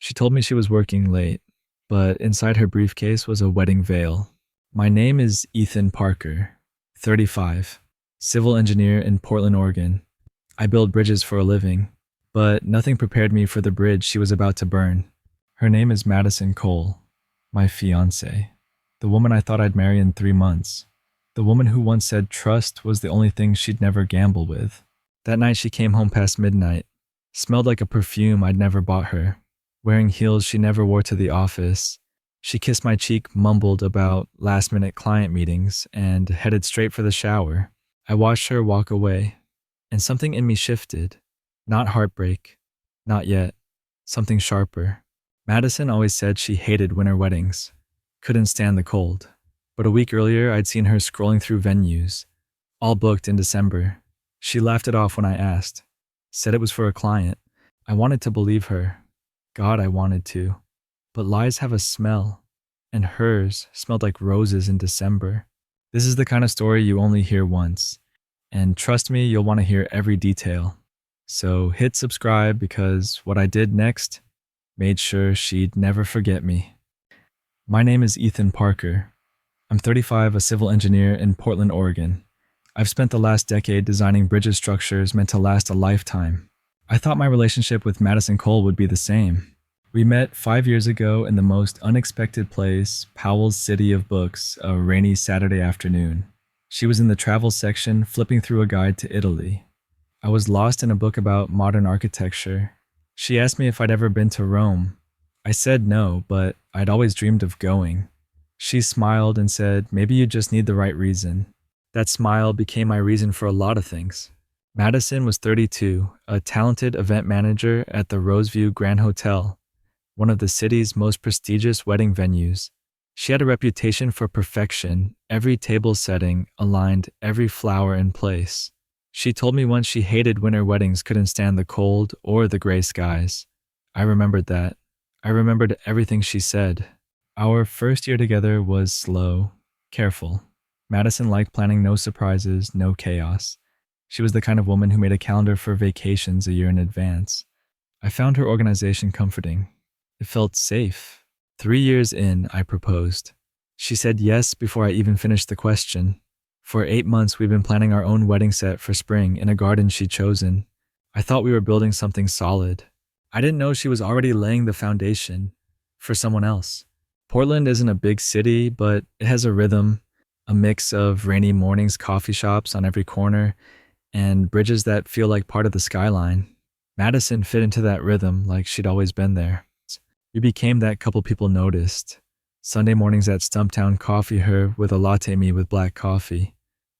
She told me she was working late, but inside her briefcase was a wedding veil. My name is Ethan Parker, 35, civil engineer in Portland, Oregon. I build bridges for a living, but nothing prepared me for the bridge she was about to burn. Her name is Madison Cole, my fiancée, the woman I thought I'd marry in 3 months, the woman who once said trust was the only thing she'd never gamble with. That night she came home past midnight, smelled like a perfume I'd never bought her, wearing heels she never wore to the office. She kissed my cheek, mumbled about last-minute client meetings, and headed straight for the shower. I watched her walk away, and something in me shifted. Not heartbreak, not yet. Something sharper. Madison always said she hated winter weddings, couldn't stand the cold. But a week earlier, I'd seen her scrolling through venues, all booked in December. She laughed it off when I asked, said it was for a client. I wanted to believe her. God, I wanted to. But lies have a smell, and hers smelled like roses in December. This is the kind of story you only hear once, and trust me, you'll want to hear every detail. So hit subscribe because what I did next made sure she'd never forget me. My name is Ethan Parker. I'm 35, a civil engineer in Portland, Oregon. I've spent the last decade designing bridge structures meant to last a lifetime. I thought my relationship with Madison Cole would be the same. We met 5 years ago in the most unexpected place, Powell's City of Books, a rainy Saturday afternoon. She was in the travel section flipping through a guide to Italy. I was lost in a book about modern architecture. She asked me if I'd ever been to Rome. I said no, but I'd always dreamed of going. She smiled and said, maybe you just need the right reason. That smile became my reason for a lot of things. Madison was 32, a talented event manager at the Roseview Grand Hotel, one of the city's most prestigious wedding venues. She had a reputation for perfection, every table setting aligned, every flower in place. She told me once she hated winter weddings, couldn't stand the cold or the gray skies. I remembered that. I remembered everything she said. Our first year together was slow, careful. Madison liked planning no surprises, no chaos. She was the kind of woman who made a calendar for vacations a year in advance. I found her organization comforting. It felt safe. 3 years in, I proposed. She said yes before I even finished the question. For 8 months, we've been planning our own wedding set for spring in a garden she'd chosen. I thought we were building something solid. I didn't know she was already laying the foundation for someone else. Portland isn't a big city, but it has a rhythm, a mix of rainy mornings, coffee shops on every corner, and bridges that feel like part of the skyline. Madison fit into that rhythm like she'd always been there. We became that couple people noticed. Sunday mornings at Stumptown Coffee her with a latte me with black coffee.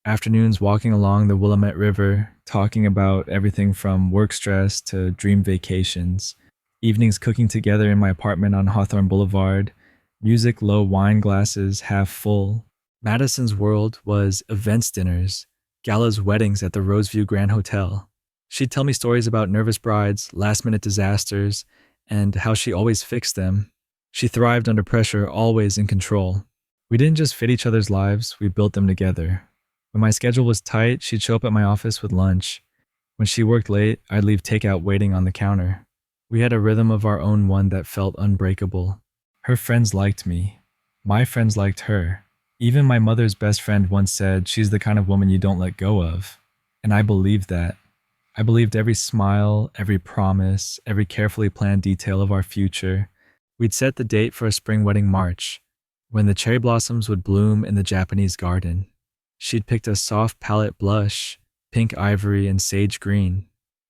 Afternoons walking along the Willamette River, talking about everything from work stress to dream vacations. Evenings cooking together in my apartment on Hawthorne Boulevard. Music, low wine glasses, half full. Madison's world was events dinners, galas, weddings at the Roseview Grand Hotel. She'd tell me stories about nervous brides, last-minute disasters, and how she always fixed them. She thrived under pressure, always in control. We didn't just fit each other's lives, we built them together. When my schedule was tight, she'd show up at my office with lunch. When she worked late, I'd leave takeout waiting on the counter. We had a rhythm of our own, one that felt unbreakable. Her friends liked me. My friends liked her. Even my mother's best friend once said she's the kind of woman you don't let go of. And I believed that. I believed every smile, every promise, every carefully planned detail of our future. We'd set the date for a spring wedding March, when the cherry blossoms would bloom in the Japanese garden. She'd picked a soft palette blush, pink ivory and sage green.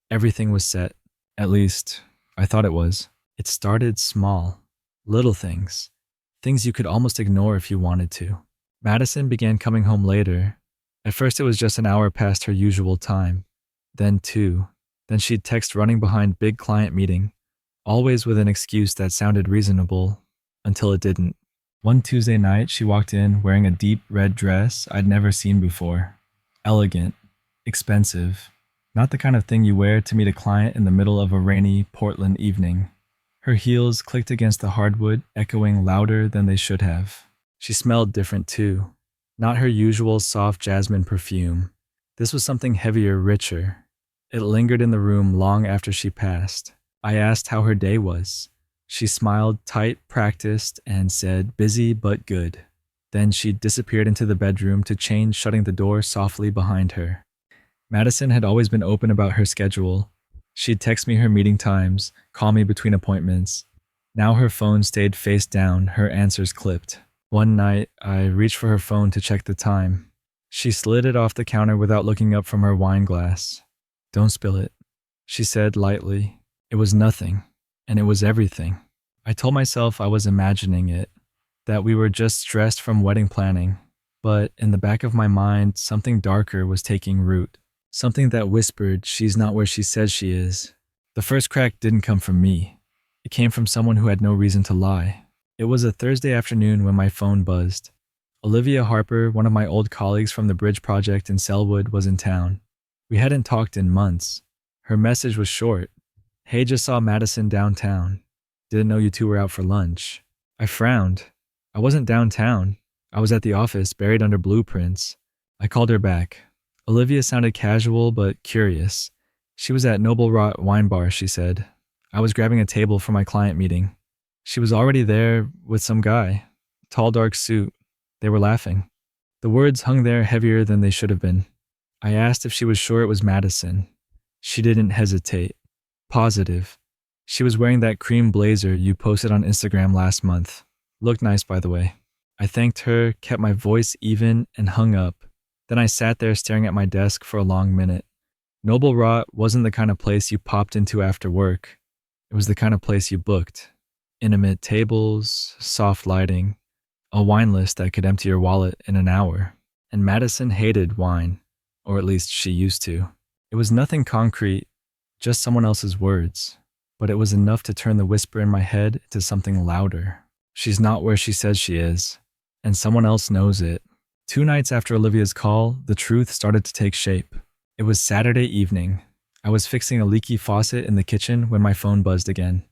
Everything was set. At least, I thought it was. It started small. Little things. Things you could almost ignore if you wanted to. Madison began coming home later. At first it was just an hour past her usual time. Then 2. Then she'd text running behind big client meeting, always with an excuse that sounded reasonable, until it didn't. One Tuesday night, she walked in wearing a deep red dress I'd never seen before. Elegant. Expensive. Not the kind of thing you wear to meet a client in the middle of a rainy Portland evening. Her heels clicked against the hardwood, echoing louder than they should have. She smelled different too. Not her usual soft jasmine perfume. This was something heavier, richer. It lingered in the room long after she passed. I asked how her day was. She smiled tight, practiced, and said, "Busy but good." Then she disappeared into the bedroom to change, shutting the door softly behind her. Madison had always been open about her schedule. She'd text me her meeting times, call me between appointments. Now her phone stayed face down, her answers clipped. One night, I reached for her phone to check the time. She slid it off the counter without looking up from her wine glass. "Don't spill it," she said lightly. It was nothing, and it was everything. I told myself I was imagining it, that we were just stressed from wedding planning. But in the back of my mind, something darker was taking root. Something that whispered she's not where she says she is. The first crack didn't come from me. It came from someone who had no reason to lie. It was a Thursday afternoon when my phone buzzed. Olivia Harper, one of my old colleagues from the bridge project in Selwood, was in town. We hadn't talked in months. Her message was short. "Hey, just saw Madison downtown. Didn't know you two were out for lunch." I frowned. I wasn't downtown. I was at the office, buried under blueprints. I called her back. Olivia sounded casual but curious. She was at Noble Rot Wine Bar, she said. I was grabbing a table for my client meeting. She was already there with some guy. Tall, dark suit. They were laughing. The words hung there heavier than they should have been. I asked if she was sure it was Madison. She didn't hesitate. Positive. She was wearing that cream blazer you posted on Instagram last month. Looked nice, by the way. I thanked her, kept my voice even, and hung up. Then I sat there staring at my desk for a long minute. Noble Rot wasn't the kind of place you popped into after work. It was the kind of place you booked. Intimate tables, soft lighting, a wine list that could empty your wallet in an hour. And Madison hated wine, or at least she used to. It was nothing concrete, just someone else's words. But it was enough to turn the whisper in my head into something louder. She's not where she says she is, and someone else knows it. 2 nights after Olivia's call, the truth started to take shape. It was Saturday evening. I was fixing a leaky faucet in the kitchen when my phone buzzed again.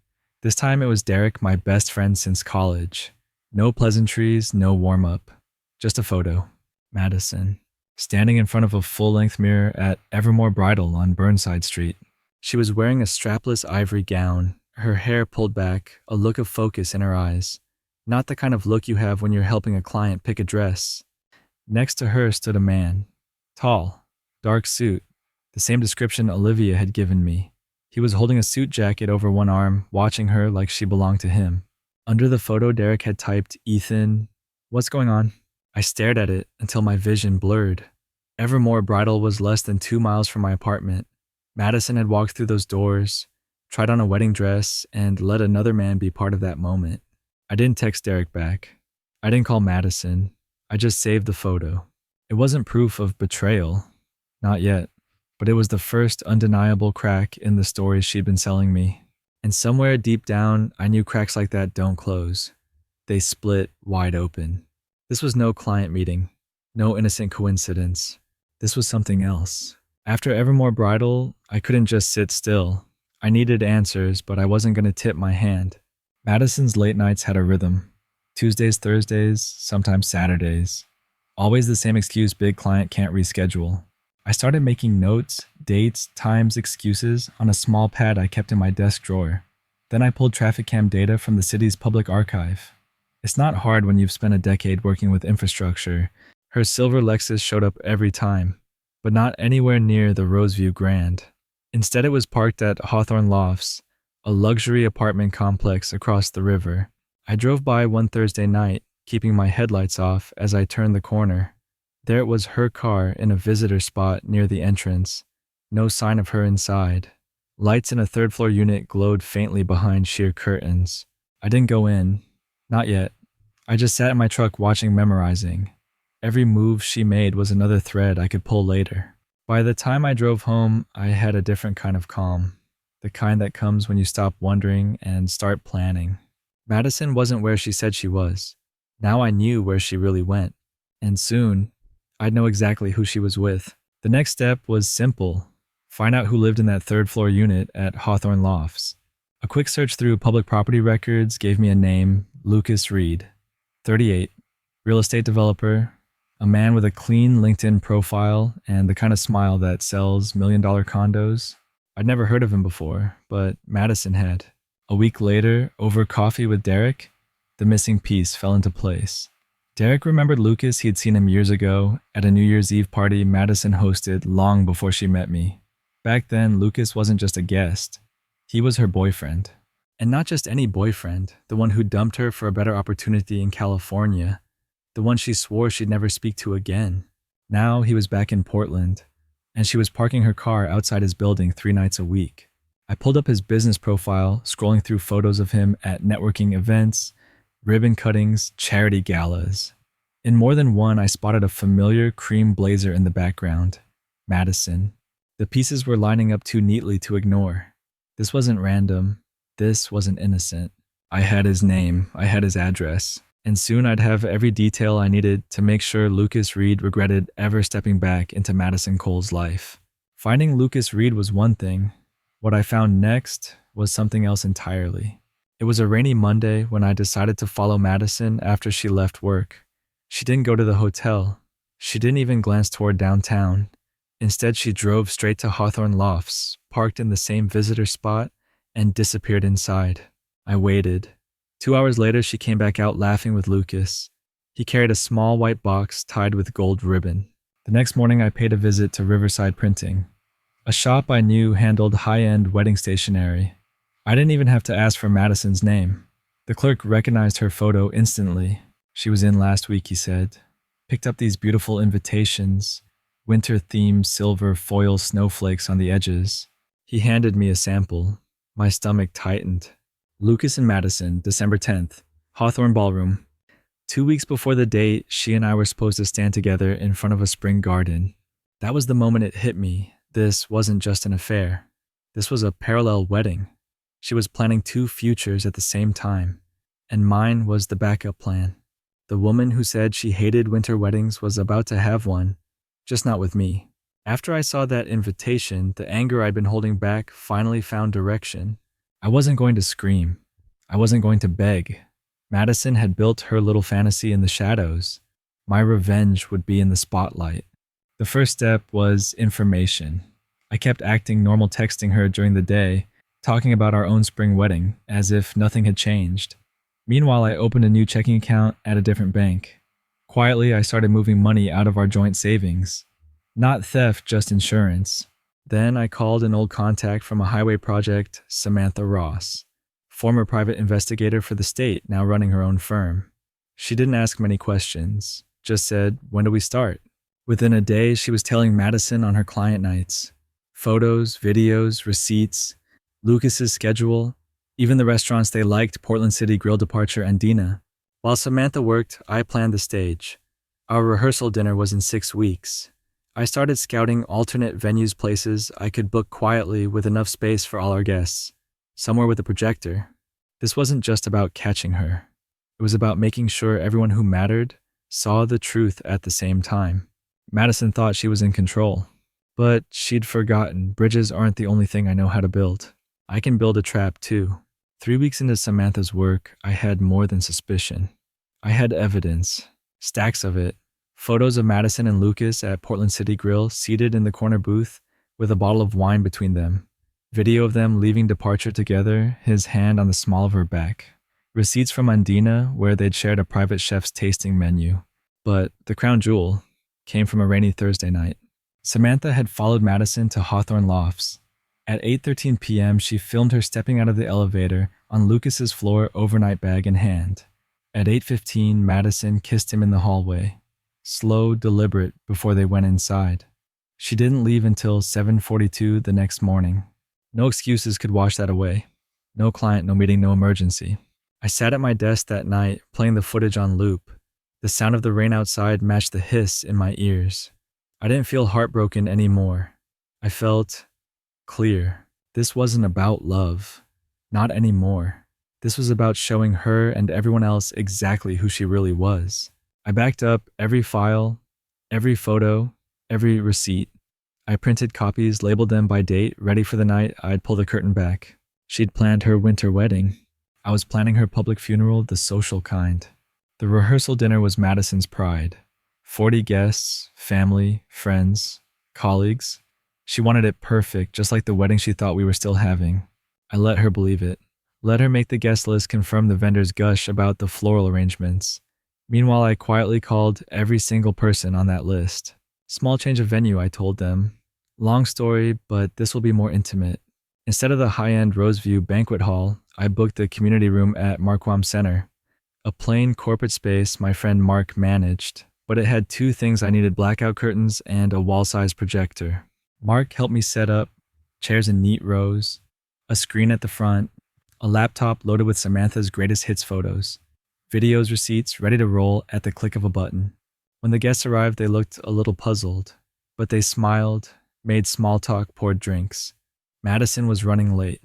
This time it was Derek, my best friend since college. No pleasantries, no warm-up. Just a photo. Madison, standing in front of a full-length mirror at Evermore Bridal on Burnside Street. She was wearing a strapless ivory gown, her hair pulled back, a look of focus in her eyes. Not the kind of look you have when you're helping a client pick a dress. Next to her stood a man. Tall, dark suit, the same description Olivia had given me. He was holding a suit jacket over one arm, watching her like she belonged to him. Under the photo, Derek had typed, "Ethan, what's going on?" I stared at it until my vision blurred. Evermore Bridal was less than 2 miles from my apartment. Madison had walked through those doors, tried on a wedding dress, and let another man be part of that moment. I didn't text Derek back. I didn't call Madison. I just saved the photo. It wasn't proof of betrayal. Not yet. But it was the first undeniable crack in the stories she'd been selling me. And somewhere deep down, I knew cracks like that don't close. They split wide open. This was no client meeting. No innocent coincidence. This was something else. After Evermore Bridal, I couldn't just sit still. I needed answers, but I wasn't going to tip my hand. Madison's late nights had a rhythm. Tuesdays, Thursdays, sometimes Saturdays. Always the same excuse big client can't reschedule. I started making notes, dates, times, excuses on a small pad I kept in my desk drawer. Then I pulled traffic cam data from the city's public archive. It's not hard when you've spent a decade working with infrastructure. Her silver Lexus showed up every time, but not anywhere near the Roseview Grand. Instead, it was parked at Hawthorne Lofts, a luxury apartment complex across the river. I drove by one Thursday night, keeping my headlights off as I turned the corner. There it was, her car in a visitor spot near the entrance. No sign of her inside. Lights in a third-floor unit glowed faintly behind sheer curtains. I didn't go in. Not yet. I just sat in my truck watching, memorizing. Every move she made was another thread I could pull later. By the time I drove home, I had a different kind of calm. The kind that comes when you stop wondering and start planning. Madison wasn't where she said she was. Now I knew where she really went. And soon, I'd know exactly who she was with. The next step was simple. Find out who lived in that third-floor unit at Hawthorne Lofts. A quick search through public property records gave me a name, Lucas Reed, 38, real estate developer, a man with a clean LinkedIn profile and the kind of smile that sells million-dollar condos. I'd never heard of him before, but Madison had. A week later, over coffee with Derek, the missing piece fell into place. Derek remembered Lucas. He had seen him years ago at a New Year's Eve party Madison hosted long before she met me. Back then, Lucas wasn't just a guest. He was her boyfriend. And not just any boyfriend, the one who dumped her for a better opportunity in California, the one she swore she'd never speak to again. Now he was back in Portland, and she was parking her car outside his building 3 nights a week. I pulled up his business profile, scrolling through photos of him at networking events, ribbon cuttings, charity galas. In more than one, I spotted a familiar cream blazer in the background. Madison. The pieces were lining up too neatly to ignore. This wasn't random. This wasn't innocent. I had his name. I had his address. And soon I'd have every detail I needed to make sure Lucas Reed regretted ever stepping back into Madison Cole's life. Finding Lucas Reed was one thing. What I found next was something else entirely. It was a rainy Monday when I decided to follow Madison after she left work. She didn't go to the hotel. She didn't even glance toward downtown. Instead, she drove straight to Hawthorne Lofts, parked in the same visitor spot, and disappeared inside. I waited. 2 hours later, she came back out laughing with Lucas. He carried a small white box tied with gold ribbon. The next morning, I paid a visit to Riverside Printing, a shop I knew handled high-end wedding stationery. I didn't even have to ask for Madison's name. The clerk recognized her photo instantly. She was in last week, he said. Picked up these beautiful invitations, winter-themed silver foil snowflakes on the edges. He handed me a sample. My stomach tightened. Lucas and Madison, December 10th, Hawthorne Ballroom. 2 weeks before the date, she and I were supposed to stand together in front of a spring garden. That was the moment it hit me. This wasn't just an affair. This was a parallel wedding. She was planning 2 futures at the same time, and mine was the backup plan. The woman who said she hated winter weddings was about to have one, just not with me. After I saw that invitation, the anger I'd been holding back finally found direction. I wasn't going to scream. I wasn't going to beg. Madison had built her little fantasy in the shadows. My revenge would be in the spotlight. The first step was information. I kept acting normal, texting her during the day, talking about our own spring wedding, as if nothing had changed. Meanwhile, I opened a new checking account at a different bank. Quietly, I started moving money out of our joint savings. Not theft, just insurance. Then I called an old contact from a highway project, Samantha Ross, former private investigator for the state, now running her own firm. She didn't ask many questions, just said, "When do we start?" Within a day, she was telling Madison on her client nights. Photos, videos, receipts, Lucas's schedule, even the restaurants they liked, Portland City Grill Departure and Dina. While Samantha worked, I planned the stage. Our rehearsal dinner was in 6 weeks. I started scouting alternate venues, places I could book quietly with enough space for all our guests. Somewhere with a projector. This wasn't just about catching her. It was about making sure everyone who mattered saw the truth at the same time. Madison thought she was in control. But she'd forgotten bridges aren't the only thing I know how to build. I can build a trap too. 3 weeks into Samantha's work, I had more than suspicion. I had evidence, stacks of it. Photos of Madison and Lucas at Portland City Grill seated in the corner booth with a bottle of wine between them. Video of them leaving Departure together, his hand on the small of her back. Receipts from Andina where they'd shared a private chef's tasting menu. But the crown jewel came from a rainy Thursday night. Samantha had followed Madison to Hawthorne Lofts. At 8:13 p.m., she filmed her stepping out of the elevator on Lucas's floor, overnight bag in hand. At 8:15, Madison kissed him in the hallway. Slow, deliberate, before they went inside. She didn't leave until 7:42 the next morning. No excuses could wash that away. No client, no meeting, no emergency. I sat at my desk that night, playing the footage on loop. The sound of the rain outside matched the hiss in my ears. I didn't feel heartbroken anymore. I felt clear. This wasn't about love. Not anymore. This was about showing her and everyone else exactly who she really was. I backed up every file, every photo, every receipt. I printed copies, labeled them by date, ready for the night I'd pull the curtain back. She'd planned her winter wedding. I was planning her public funeral, the social kind. The rehearsal dinner was Madison's pride. 40 guests, family, friends, colleagues. She wanted it perfect, just like the wedding she thought we were still having. I let her believe it. Let her make the guest list confirm the vendor's gush about the floral arrangements. Meanwhile, I quietly called every single person on that list. Small change of venue, I told them. Long story, but this will be more intimate. Instead of the high-end Roseview banquet hall, I booked the community room at Marquam Center. A plain corporate space my friend Mark managed, but it had two things I needed: blackout curtains and a wall-sized projector. Mark helped me set up chairs in neat rows, a screen at the front, a laptop loaded with Samantha's greatest hits photos, videos, receipts ready to roll at the click of a button. When the guests arrived, they looked a little puzzled, but they smiled, made small talk, poured drinks. Madison was running late.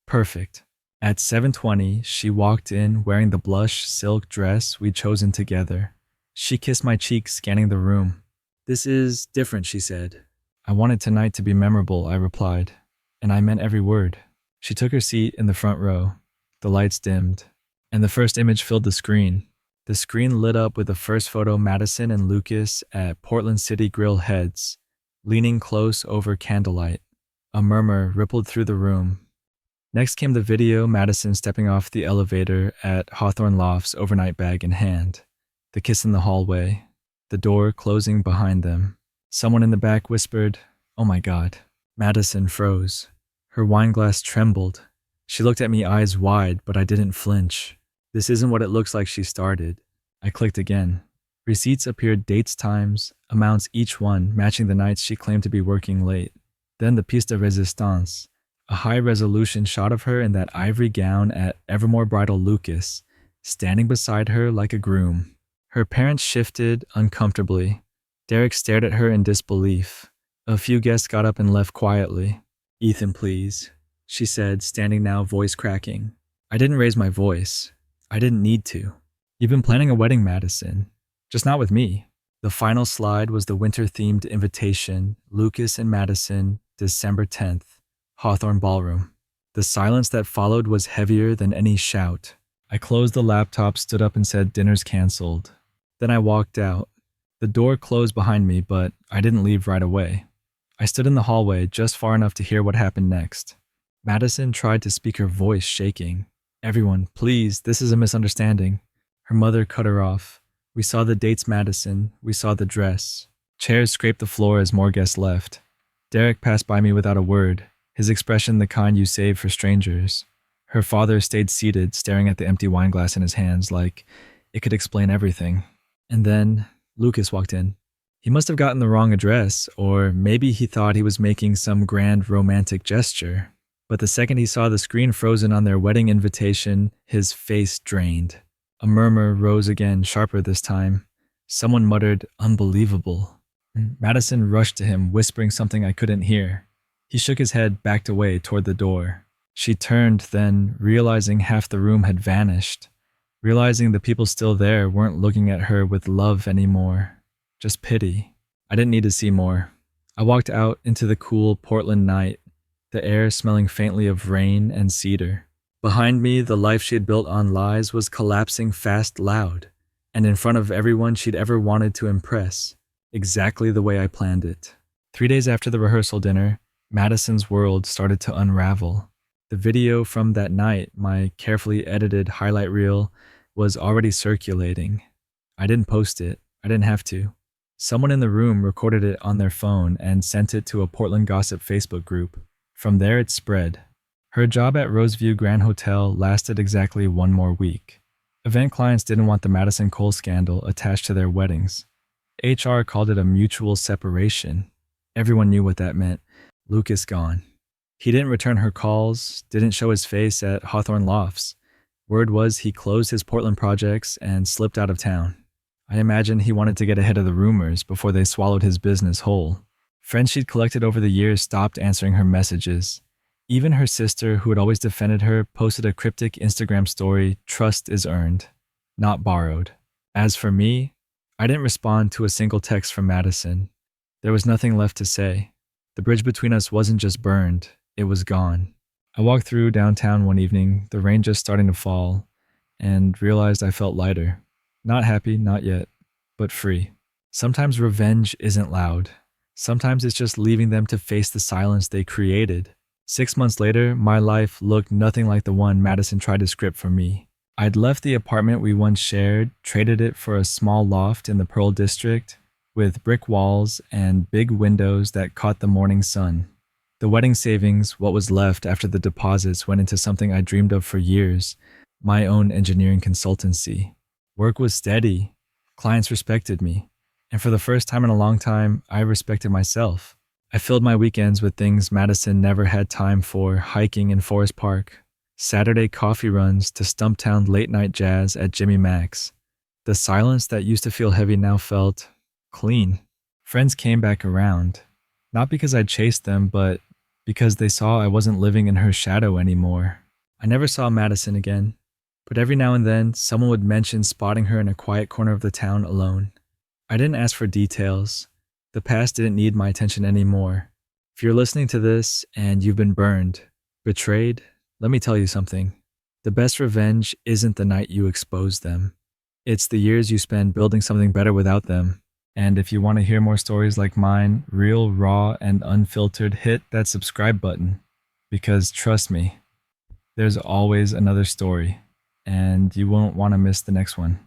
Perfect. At 7:20, she walked in wearing the blush silk dress we'd chosen together. She kissed my cheek, scanning the room. "This is different," she said. "I wanted tonight to be memorable," I replied, and I meant every word. She took her seat in the front row. The lights dimmed, and the first image filled the screen. The screen lit up with the first photo: Madison and Lucas at Portland City Grill Heads, leaning close over candlelight. A murmur rippled through the room. Next came the video: Madison stepping off the elevator at Hawthorne Lofts, overnight bag in hand. The kiss in the hallway, the door closing behind them. Someone in the back whispered, "Oh my God." Madison froze. Her wine glass trembled. She looked at me, eyes wide, but I didn't flinch. "This isn't what it looks like," she started. I clicked again. Receipts appeared, dates, times, amounts, each one matching the nights she claimed to be working late. Then the piece de resistance, a high-resolution shot of her in that ivory gown at Evermore Bridal Lucas, standing beside her like a groom. Her parents shifted uncomfortably. Derek stared at her in disbelief. A few guests got up and left quietly. "Ethan, please," she said, standing now, voice cracking. I didn't raise my voice. I didn't need to. "You've been planning a wedding, Madison. Just not with me." The final slide was the winter-themed invitation: Lucas and Madison, December 10th, Hawthorne Ballroom. The silence that followed was heavier than any shout. I closed the laptop, stood up, and said, "Dinner's canceled." Then I walked out. The door closed behind me, but I didn't leave right away. I stood in the hallway just far enough to hear what happened next. Madison tried to speak, her voice shaking. "Everyone, please, this is a misunderstanding." Her mother cut her off. "We saw the dates, Madison. We saw the dress." Chairs scraped the floor as more guests left. Derek passed by me without a word, his expression the kind you save for strangers. Her father stayed seated, staring at the empty wine glass in his hands like it could explain everything. And then Lucas walked in. He must have gotten the wrong address, or maybe he thought he was making some grand romantic gesture. But the second he saw the screen frozen on their wedding invitation, his face drained. A murmur rose again, sharper this time. Someone muttered, "Unbelievable." Madison rushed to him, whispering something I couldn't hear. He shook his head, backed away toward the door. She turned, then, realizing half the room had vanished, realizing the people still there weren't looking at her with love anymore, just pity. I didn't need to see more. I walked out into the cool Portland night, the air smelling faintly of rain and cedar. Behind me, the life she had built on lies was collapsing fast, loud, and in front of everyone she'd ever wanted to impress, exactly the way I planned it. 3 days after the rehearsal dinner, Madison's world started to unravel. The video from that night, my carefully edited highlight reel, was already circulating. I didn't post it. I didn't have to. Someone in the room recorded it on their phone and sent it to a Portland Gossip Facebook group. From there it spread. Her job at Roseview Grand Hotel lasted exactly 1 more week. Event clients didn't want the Madison Cole scandal attached to their weddings. HR called it a mutual separation. Everyone knew what that meant. Lucas gone. He didn't return her calls, didn't show his face at Hawthorne Lofts. Word was he closed his Portland projects and slipped out of town. I imagine he wanted to get ahead of the rumors before they swallowed his business whole. Friends she'd collected over the years stopped answering her messages. Even her sister, who had always defended her, posted a cryptic Instagram story: "Trust is earned, not borrowed." As for me, I didn't respond to a single text from Madison. There was nothing left to say. The bridge between us wasn't just burned, it was gone. I walked through downtown one evening, the rain just starting to fall, and realized I felt lighter. Not happy, not yet, but free. Sometimes revenge isn't loud. Sometimes it's just leaving them to face the silence they created. 6 months later, my life looked nothing like the one Madison tried to script for me. I'd left the apartment we once shared, traded it for a small loft in the Pearl District with brick walls and big windows that caught the morning sun. The wedding savings, what was left after the deposits, went into something I dreamed of for years, my own engineering consultancy. Work was steady, clients respected me, and for the first time in a long time, I respected myself. I filled my weekends with things Madison never had time for: hiking in Forest Park, Saturday coffee runs to Stumptown late-night jazz at Jimmy Mac's. The silence that used to feel heavy now felt clean. Friends came back around, not because I chased them, but because they saw I wasn't living in her shadow anymore. I never saw Madison again, but every now and then, someone would mention spotting her in a quiet corner of the town alone. I didn't ask for details. The past didn't need my attention anymore. If you're listening to this and you've been burned, betrayed, let me tell you something. The best revenge isn't the night you expose them. It's the years you spend building something better without them. And if you want to hear more stories like mine, real, raw, and unfiltered, hit that subscribe button. Because trust me, there's always another story, and you won't want to miss the next one.